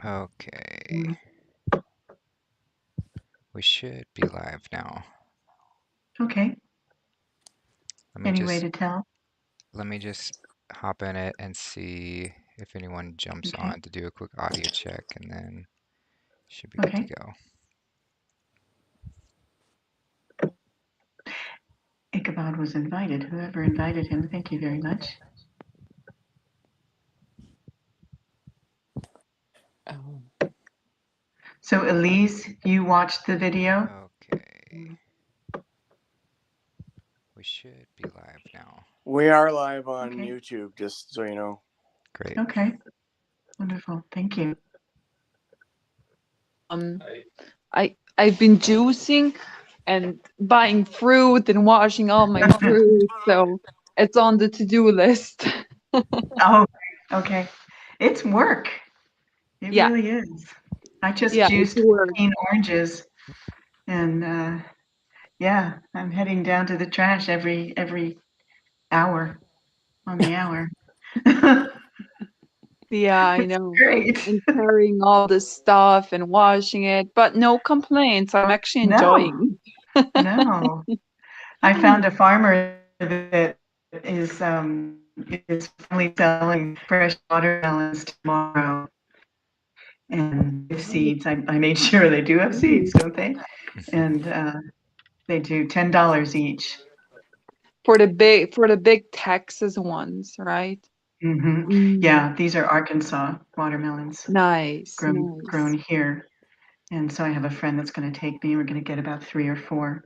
Okay. We should be live now. Okay. Let me Any way just to tell? hop in it and see if anyone jumps Okay. on to do a quick audio check, and then should be good to Okay. go. Ichabod was invited. Whoever invited him, thank you very much. So Elise, you watched the video? Okay. We should be live now. We are live on Okay. YouTube, just so you know. Great. Okay. Wonderful. Thank you. I've been juicing and buying fruit and washing all my fruit, so it's on the to-do list. Oh, okay. It's work. It Yeah. really is. I just Yeah, it's juiced work. 14 oranges, and yeah, I'm heading down to the trash every hour on the hour. Yeah, I know. Great. And carrying all this stuff and washing it, but no complaints. I'm actually No, enjoying. no. I found a farmer that is finally selling fresh watermelons tomorrow and with seeds. I made sure they do have seeds, don't they? And they do $10 each. For the big Texas ones, right? Yeah, these are Arkansas watermelons Nice, grown nice. here. And so I have a friend that's going to take me. We're going to get about 3 or 4.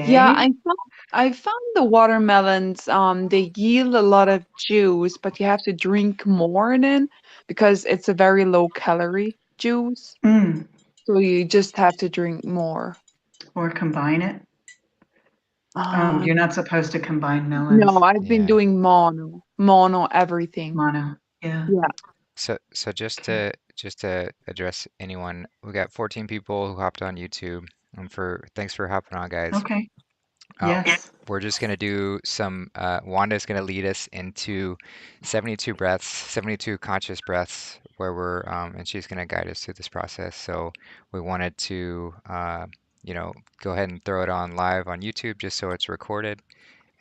Yeah, Yay. I found the watermelons, they yield a lot of juice, but you have to drink more then because it's a very low calorie juice. Mm. So you just have to drink more. Or combine it. You're Um, not supposed to combine melons. no, I've been Yeah. doing mono everything. Mono. Yeah. Yeah. So just to address anyone, we got 14 people who hopped on YouTube. And thanks for hopping on, guys. Okay. Uh, Yes. we're just gonna do some. Wanda's gonna lead us into 72 breaths, 72 conscious breaths, where and she's gonna guide us through this process. So we wanted to, go ahead and throw it on live on YouTube just so it's recorded.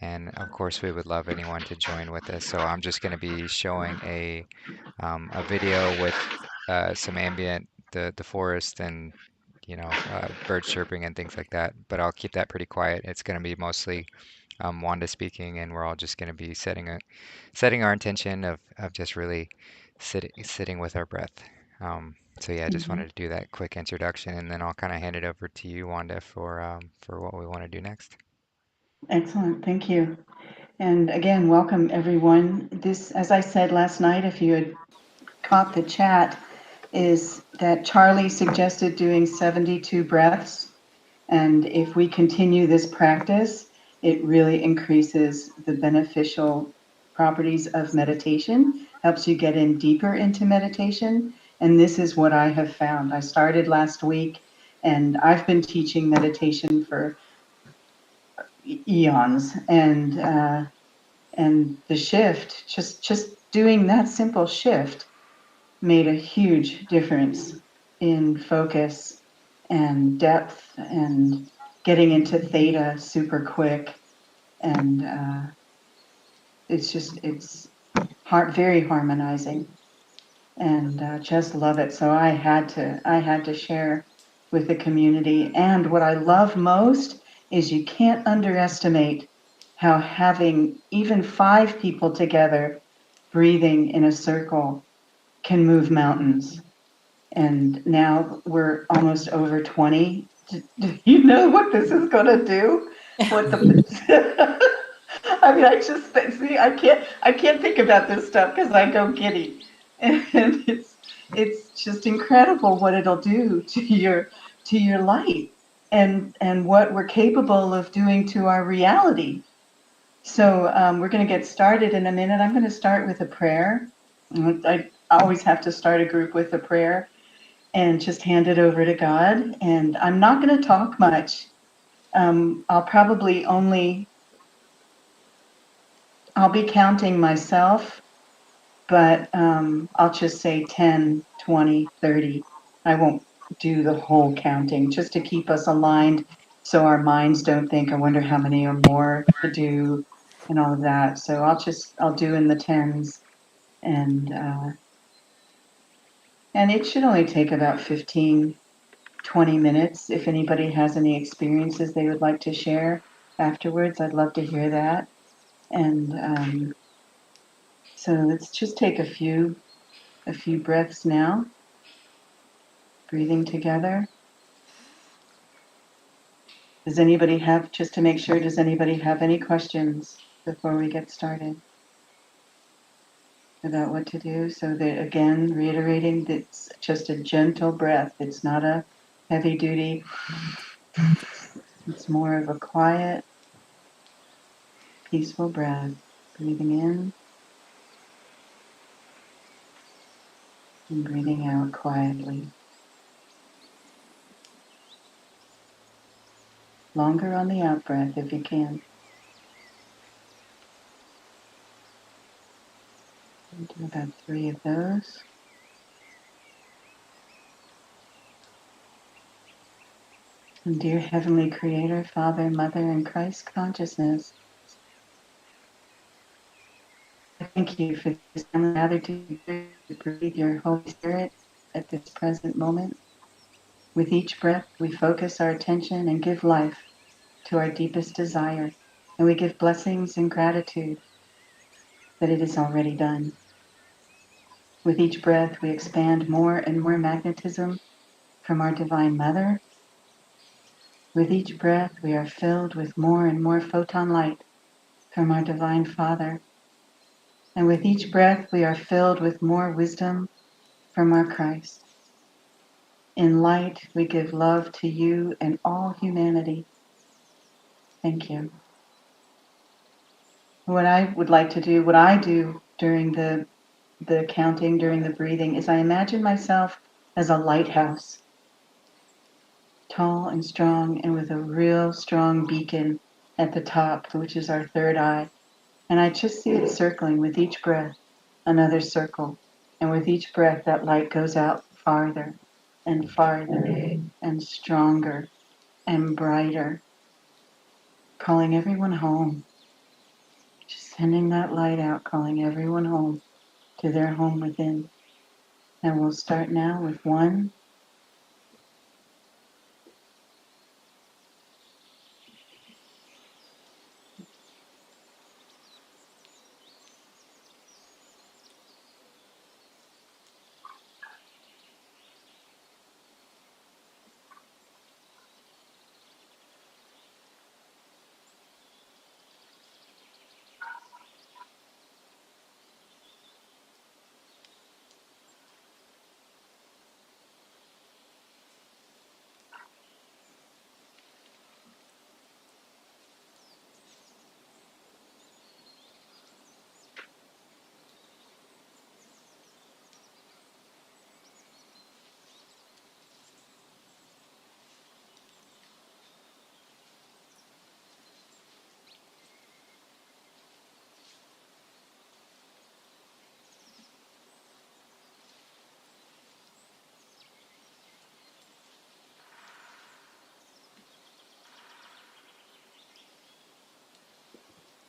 And of course, we would love anyone to join with us. So I'm just gonna be showing a video with some ambient, the forest and birds chirping and things like that. But I'll keep that pretty quiet. It's going to be mostly Wanda speaking, and we're all just going to be setting our intention of just really sitting with our breath. So yeah, I just wanted to do that quick introduction, and then I'll kind of hand it over to you, Wanda, for what we want to do next. Excellent. Thank you. And again, welcome everyone. This, as I said last night, if you had caught the chat, is that Charlie suggested doing 72 breaths. And if we continue this practice, it really increases the beneficial properties of meditation, helps you get in deeper into meditation. And this is what I have found. I started last week and I've been teaching meditation for eons. And the shift, just doing that simple shift made a huge difference in focus and depth and getting into theta super quick. And it's very harmonizing, and just love it. So I had to share with the community. And what I love most is you can't underestimate how having even 5 people together breathing in a circle can move mountains. And now we're almost over 20. Do you know what this is going to do? What the I mean, I can't think about this stuff because I go giddy, and it's just incredible what it'll do to your light and what we're capable of doing to our reality. So we're going to get started in a minute. I'm going to start with a prayer. I always have to start a group with a prayer and just hand it over to God. And I'm not going to talk much. I'll be counting myself, but I'll just say 10, 20, 30. I won't do the whole counting just to keep us aligned so our minds don't think, I wonder how many or more to do and all of that. So I'll do in the tens, and it should only take about 15, 20 minutes. If anybody has any experiences they would like to share afterwards, I'd love to hear that. And so let's just take a few breaths now, breathing together. Does anybody have, just to make sure, does anybody have any questions before we get started about what to do? So that, again, reiterating that it's just a gentle breath. It's not a heavy duty. It's more of a quiet, peaceful breath. Breathing in and breathing out quietly. Longer on the out breath if you can. Do about 3 of those. And dear Heavenly Creator, Father, Mother, and Christ consciousness, I thank you for this time gathered together to breathe your Holy Spirit at this present moment. With each breath, we focus our attention and give life to our deepest desire, and we give blessings and gratitude that it is already done. With each breath, we expand more and more magnetism from our Divine Mother. With each breath, we are filled with more and more photon light from our Divine Father. And with each breath, we are filled with more wisdom from our Christ. In light, we give love to you and all humanity. Thank you. What I would like to do, what I do during the counting, during the breathing, is I imagine myself as a lighthouse, tall and strong, and with a real strong beacon at the top, which is our third eye. And I just see it circling with each breath, another circle. And with each breath, that light goes out farther and farther and stronger and brighter, calling everyone home. Just sending that light out, calling everyone home to their home within. And we'll start now with 1.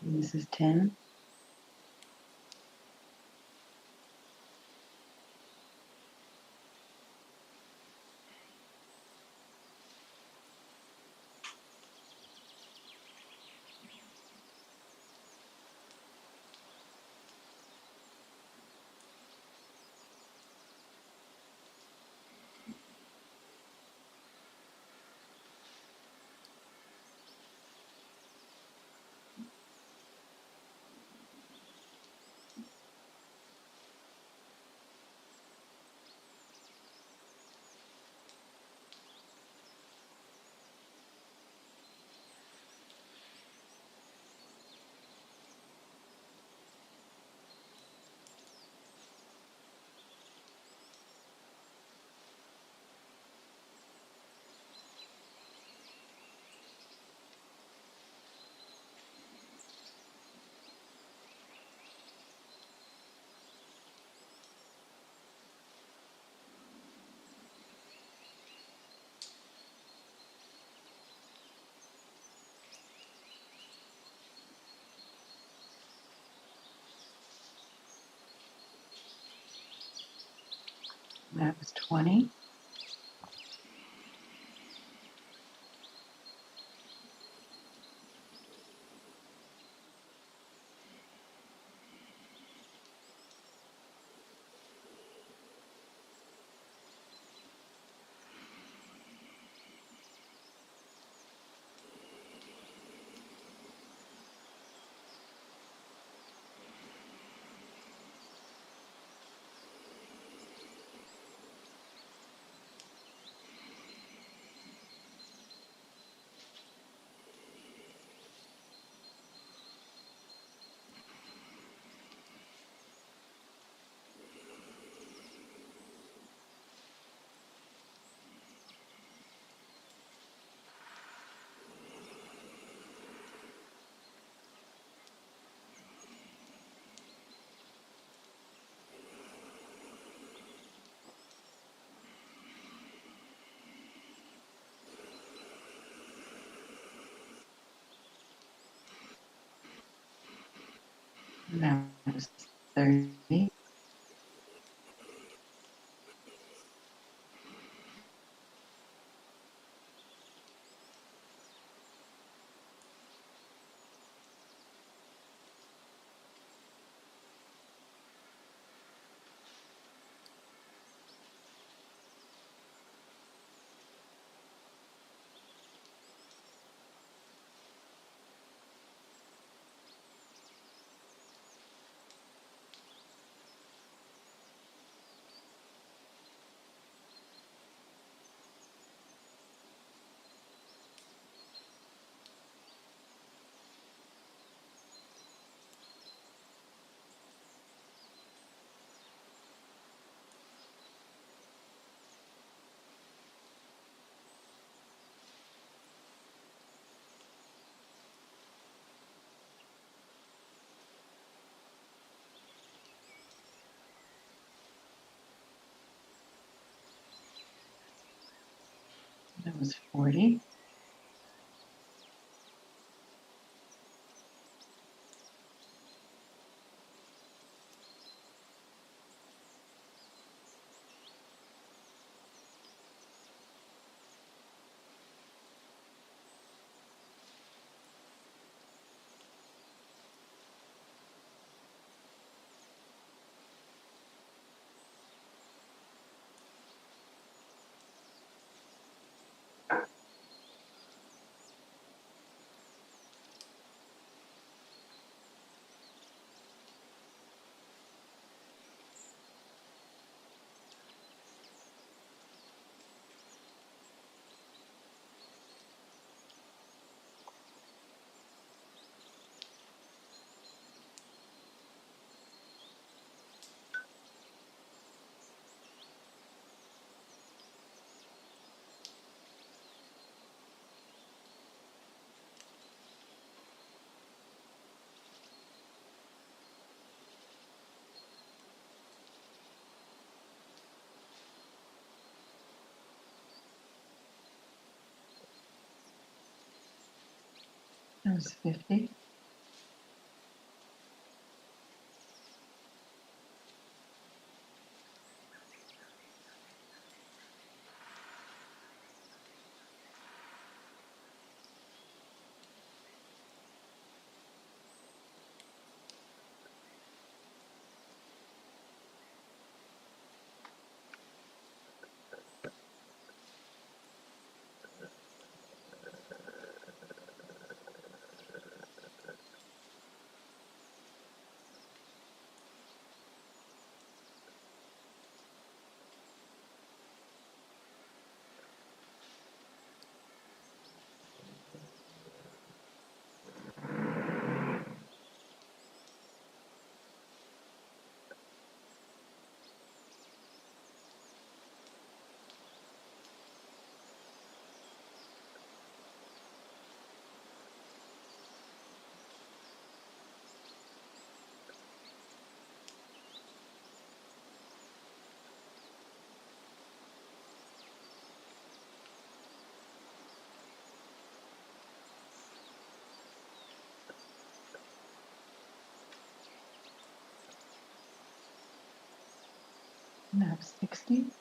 This is 10. That was 20. That was 30. That was 40. That was 50. That was 60.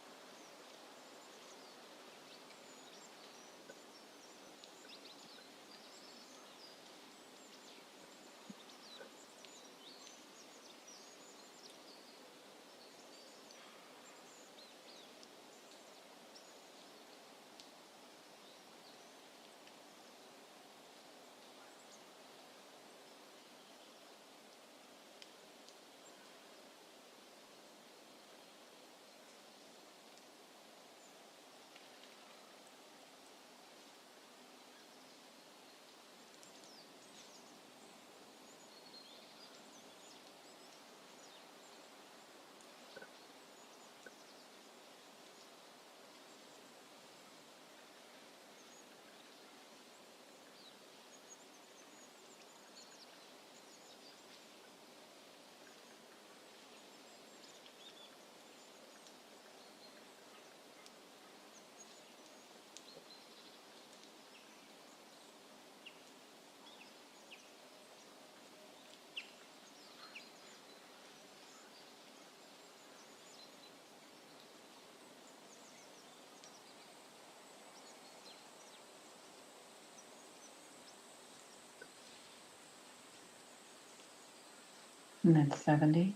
And that's 70.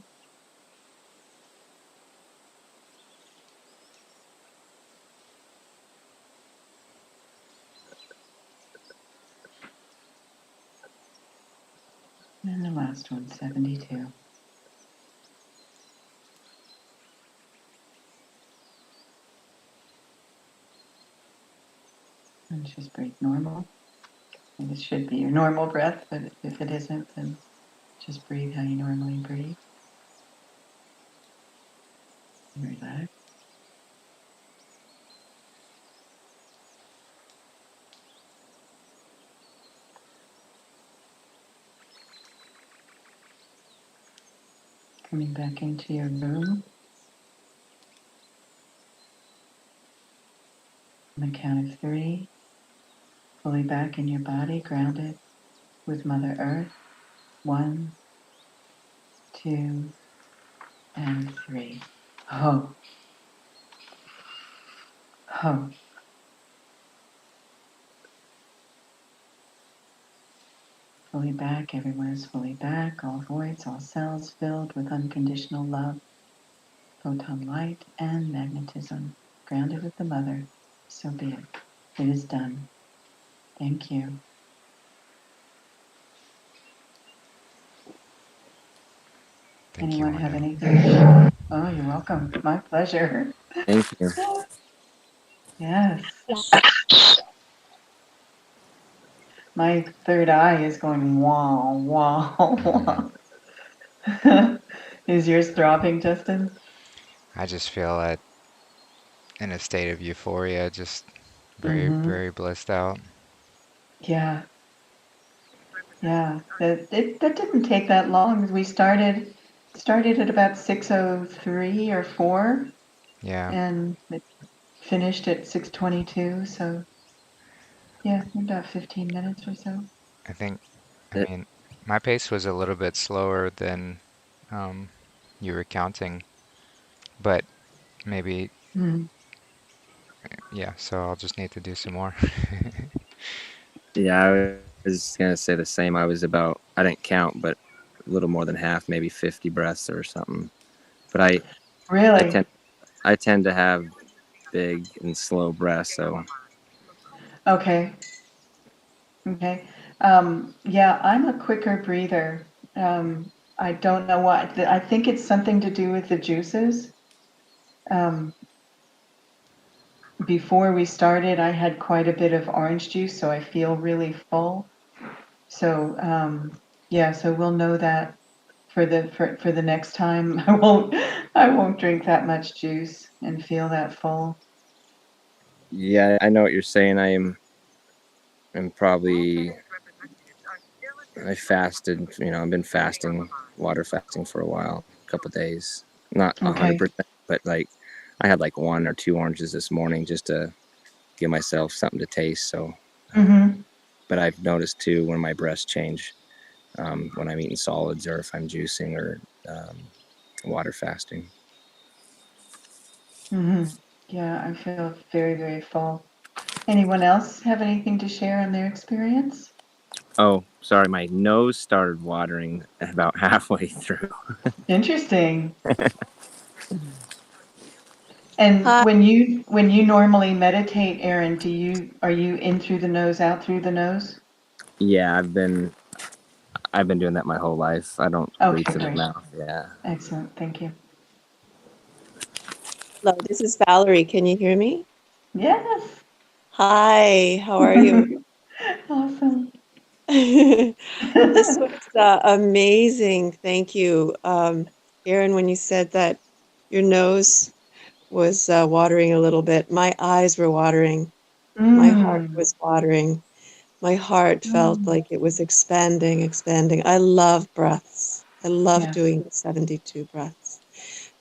And the last one, 72. And just breathe normal. And it should be your normal breath, but if it isn't, then just breathe how you normally breathe. Relax. Coming back into your room. On the count of 3, fully back in your body, grounded with Mother Earth. 1, 2, and 3. Ho, ho. Fully back, everyone is fully back. All voids, all cells filled with unconditional love, photon light, and magnetism. Grounded with the Mother. So be it. It is done. Thank you. Thank you, Anyone have Wanda. anything to share? Oh, you're welcome. My pleasure. Thank you. Yes. My third eye is going wah, wah, Mhm. wah. Is yours throbbing, Justin? I just feel in a state of euphoria, just very, Mm-hmm. very blissed out. Yeah, yeah. That didn't take that long. We started at about 6:03 or 4, Yeah, and it finished at 6:22. So yeah, about 15 minutes or so. I think, I It, mean, my pace was a little bit slower than um, you were counting, but maybe, Mm. yeah, so I'll just need to do some more. yeah, I was gonna say the same. I didn't count, but a little more than half, maybe 50 breaths or something. But I Really? tend I tend to have big and slow breaths, so Okay. Okay. Yeah, I'm a quicker breather. I don't know why. I think it's something to do with the juices. Um, Before we started, I had quite a bit of orange juice, so I feel really full. So yeah, so we'll know that for the next time. I won't drink that much juice and feel that full. yeah, I know what you're saying. I'm probably I fasted. I've been fasting, water fasting for a while, a couple days. Not Okay. 100%, but like I had like 1 or 2 oranges this morning just to give myself something to taste. So, Mm-hmm. but I've noticed too when my breasts change when I'm eating solids or if I'm juicing or water fasting. Mm-hmm. Yeah, I feel very, very full. Anyone else have anything to share on their experience? Oh, sorry, my nose started watering about halfway through. Interesting. And Hi. when you normally meditate, Aaron, are you in through the nose, out through the nose? Yeah, I've been doing that my whole life. I don't breathe Okay, through the great. mouth. Yeah. Excellent. Thank you. Hello, this is Valerie. Can you hear me? Yes. Hi, how are you? Awesome. This was amazing. Thank you. Erin, when you said that your nose was watering a little bit, my eyes were watering. My heart Mm. was watering. My heart felt Mm. like it was expanding, expanding. I love breaths. I love Yes. doing the 72 breaths.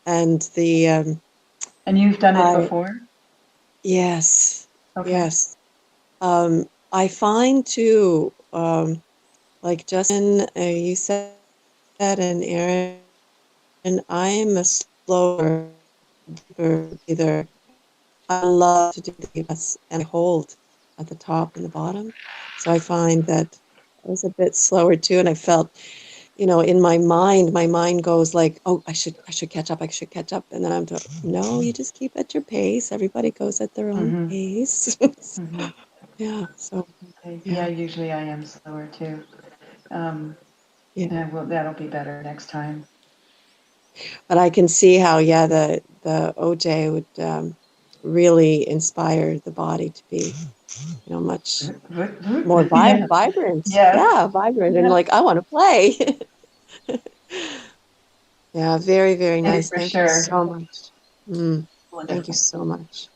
And the And you've done it I before? yes, Okay. yes. I find too, like Justin, you said, and Aaron, I'm a slower, deeper breather. I love to do the breaths and I hold at the top and the bottom. So I find that I was a bit slower too, and I felt in my mind goes like, oh, I should catch up, and then no, you just keep at your pace. Everybody goes at their own Mm-hmm. pace. Mm-hmm. Yeah. So Okay. Yeah, yeah, usually I am slower too. Um, yeah. yeah, well, that'll be better next time. But I can see how, yeah, the OJ would really inspire the body to be, much more Yeah. vibrant. Yes. Yeah, vibrant, and Yeah. like I want to play. Yeah, very, very nice. For Thank you sure. so much. Thank you Wonderful. so much.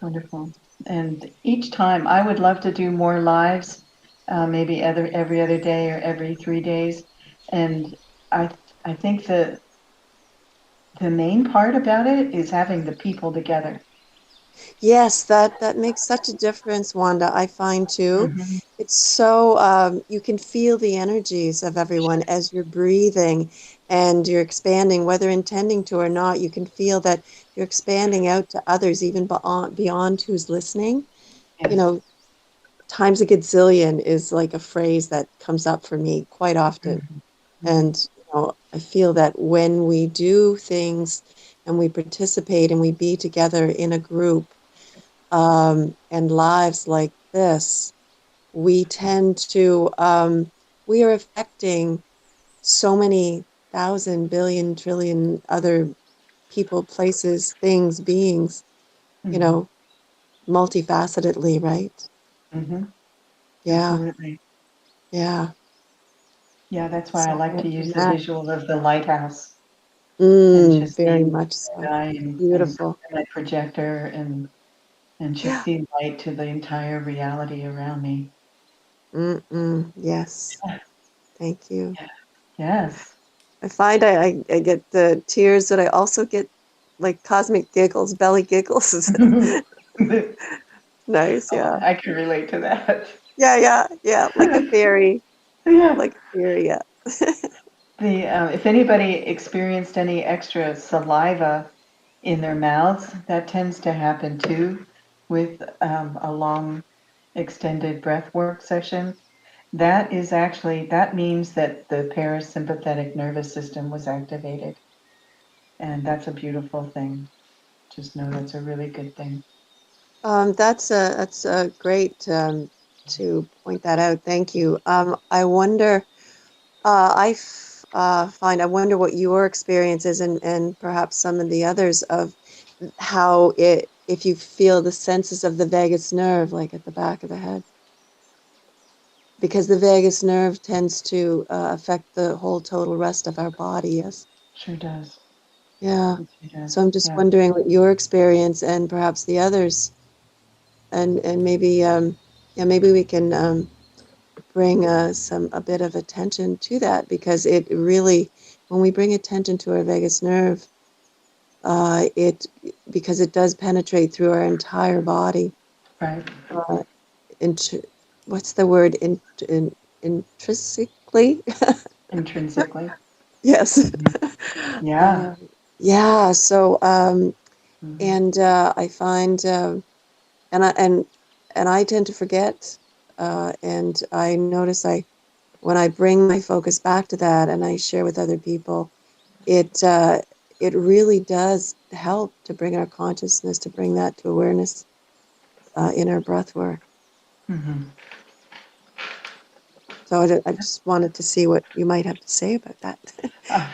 Wonderful. And each time I would love to do more lives, maybe every other day or every 3 days. And I I think the main part about it is having the people together. Yes, that makes such a difference, Wanda. I find too. Mm-hmm. It's so you can feel the energies of everyone as you're breathing and you're expanding, whether intending to or not. You can feel that you're expanding out to others, even beyond who's listening. You Yes. know, times a gazillion is like a phrase that comes up for me quite often. Mm-hmm. And I feel that when we do things and we participate and we be together in a group, and lives like this, we tend to, we are affecting so many thousand, billion, trillion other people, places, things, beings, you Mm-hmm. know, multifacetedly, right? Mm-hmm. Yeah, Absolutely. yeah. Yeah, that's why I So like to very use the nice. visual of the lighthouse and just Very being much so. I and Beautiful. my projector and just Yeah. see light to the entire reality around me. Yes. Thank you. Yes. I find I get the tears, but I also get like cosmic giggles, belly giggles. Oh, Nice, yeah. I can relate to that. Yeah, yeah, yeah. Like a fairy, Yeah. like a fairy, yeah. The if anybody experienced any extra saliva in their mouths, that tends to happen too with a long extended breath work session. That means that the parasympathetic nervous system was activated. And that's a beautiful thing. Just know that's a really good thing. That's a great to point that out. Thank you. I wonder. I wonder what your experience is, and perhaps some of the others of how it if you feel the senses of the vagus nerve, like at the back of the head, because the vagus nerve tends to affect the whole total rest of our body. Yes. Sure does. Yeah. It sure So does. I'm just Yeah. wondering what your experience and perhaps the others, and maybe yeah, maybe we can bring a bit of attention to that, because it really, when we bring attention to our vagus nerve, it because it does penetrate through our entire body. Right. Uh, int- what's the word? Intrinsically. Intrinsically. Yes. Mhm. Yeah. uh, yeah. So Hmm. and I find and I tend to forget, and I notice I when I bring my focus back to that and I share with other people, it it really does help to bring our consciousness, to bring that to awareness in our breath work. Hmm. So I just wanted to see what you might have to say about that.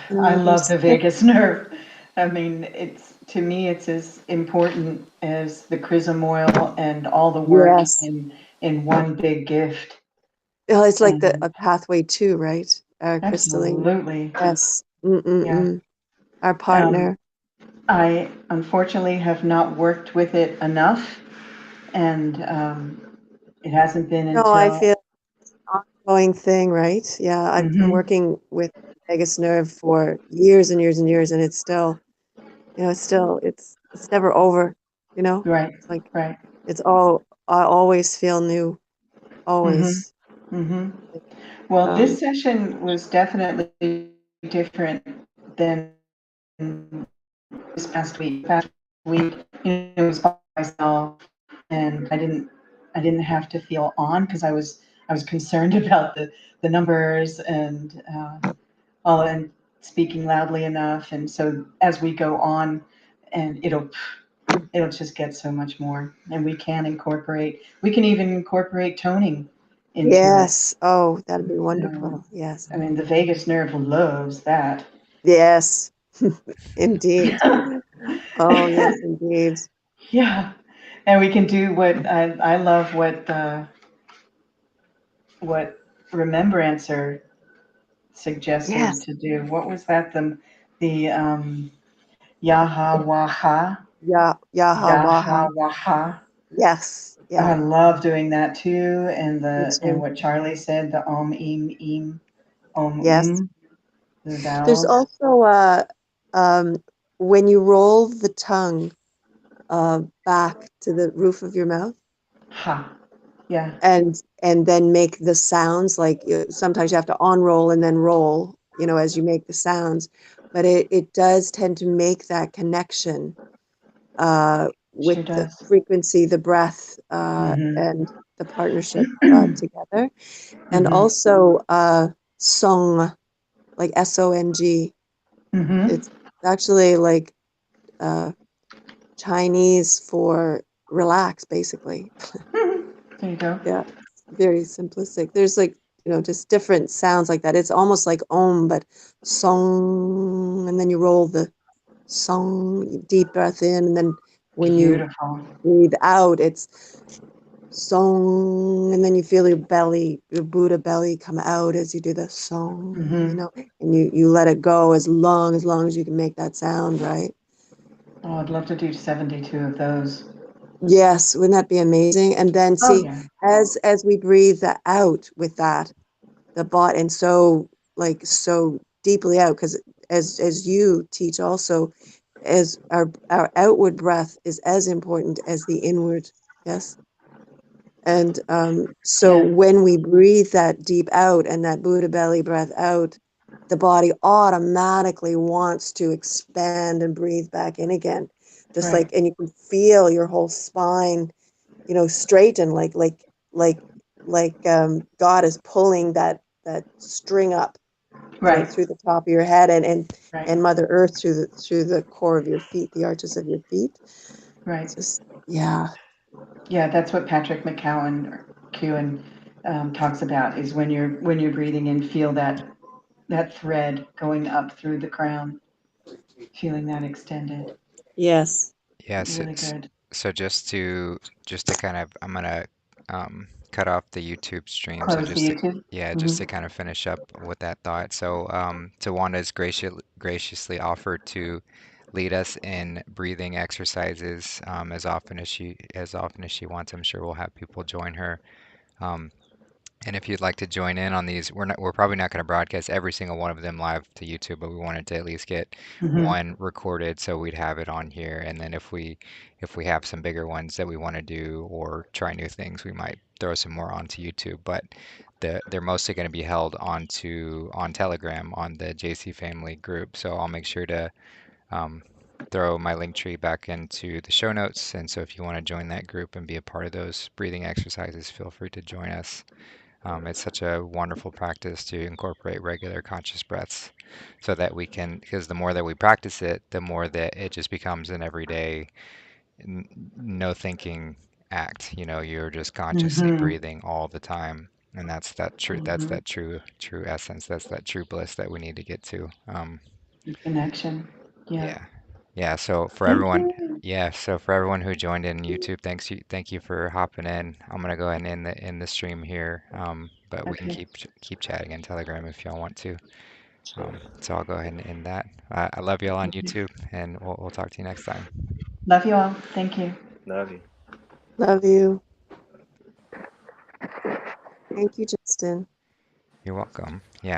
Any I love others? the vagus nerve. I mean, it's to me, it's as important as the chrism oil and all the work Yes. in one big gift. Well, it's like the And a pathway too, right? Crystalline. absolutely, Yes. yeah. Our Um, partner. I unfortunately have not worked with it enough, and it hasn't been No, I until. feel ongoing thing, right? Yeah, I've been Hmm. working with vagus nerve for years and years and years, and it's still, it's never over, you know? Right, It's like right. it's all I always feel new, Hmm. always. Hmm. Like, Well, um, this session was definitely different than this past week. Past week, it was by myself, and I didn't have to feel on because I was concerned about the numbers, and all and speaking loudly enough. And so as we go on, and it'll just get so much more. And we can even incorporate toning into it. Yes. Oh, that'd be So, wonderful. Yes. I mean, the vagus nerve loves that. Yes. Indeed. Oh, yes, indeed. Yeah. And we can do I love what Remembrancer suggested Yes. to do. What was that? The Yaha Waha. Yeah. Yaha Yaha Waha. Waha. Yes. I Yeah. love doing that too. Me And too. what Charlie said, the Om Im Om Yes. the There's vowels. also um, when you roll the tongue back to the roof of your mouth Ha. Yeah. and then make the sounds like sometimes you have to on roll and then roll, as you make the sounds, but it does tend to make that connection with Sure the does. frequency, the breath, Mm-hmm. and the partnership together. And Mm-hmm. also song, like SONG. Mm-hmm. It's actually like uh, Chinese for relax, basically. There you go. Yeah, very simplistic. There's like, just different sounds like that. It's almost like Om, but song, and then you roll the song, deep breath in, and then when you Beautiful. breathe out, it's song, and then you feel your belly, your Buddha belly come out as you do the song, Mm-hmm. and you let it go as long as you can make that sound, right? Oh, I'd love to do 72 of those. Yes, wouldn't that be amazing? And then Oh see, yeah. as we breathe that out with that, the bot, and so deeply out, because as you teach also, as our outward breath is as important as the inward. Yes. And so Yeah. when we breathe that deep out and that Buddha belly breath out, the body automatically wants to expand and breathe back in again. Just Right. like, and you can feel your whole spine, straighten, like God is pulling that string up, Right. through the top of your head, Right. and Mother Earth through the core of your feet, the arches of your feet. Right. It's just, yeah. Yeah, that's what Patrick McCowan talks about is when you're breathing in, feel that thread going up through the crown, feeling that extended. Yes. Yes, Really good. so just to kind of I'm gonna cut off the YouTube stream. So Close the just to YouTube. yeah, just Mm-hmm. to kind of finish up with that thought. So Tawanda's graciously offered to lead us in breathing exercises as often as she wants. I'm sure we'll have people join her. Um, and if you'd like to join in on these, we're probably not going to broadcast every single one of them live to YouTube, but we wanted to at least get Mm-hmm. one recorded so we'd have it on here. And then if we have some bigger ones that we want to do or try new things, we might throw some more onto YouTube. But they're mostly going to be held on Telegram on the JC Family group. So I'll make sure to um, throw my link tree back into the show notes. And so if you want to join that group and be a part of those breathing exercises, feel free to join us. It's such a wonderful practice to incorporate regular conscious breaths so that we can, because the more that we practice it, the more that it just becomes an everyday, no thinking act. You're just consciously Mm-hmm. breathing all the time. And that's Mm-hmm. that true essence. That's that true bliss that we need to get to. Connection. Yeah. Yeah. Yeah, so for Thank everyone, you. yeah, so for everyone who joined in YouTube, thank you for hopping in. I'm gonna go ahead and end the stream here, but we can Okay. keep chatting in Telegram if y'all want to. So I'll go ahead and end that. I love y'all on Okay. YouTube, and we'll talk to you next time. Love you all. Thank you. Love you. Love you. Thank you, Justin. You're welcome. Yeah.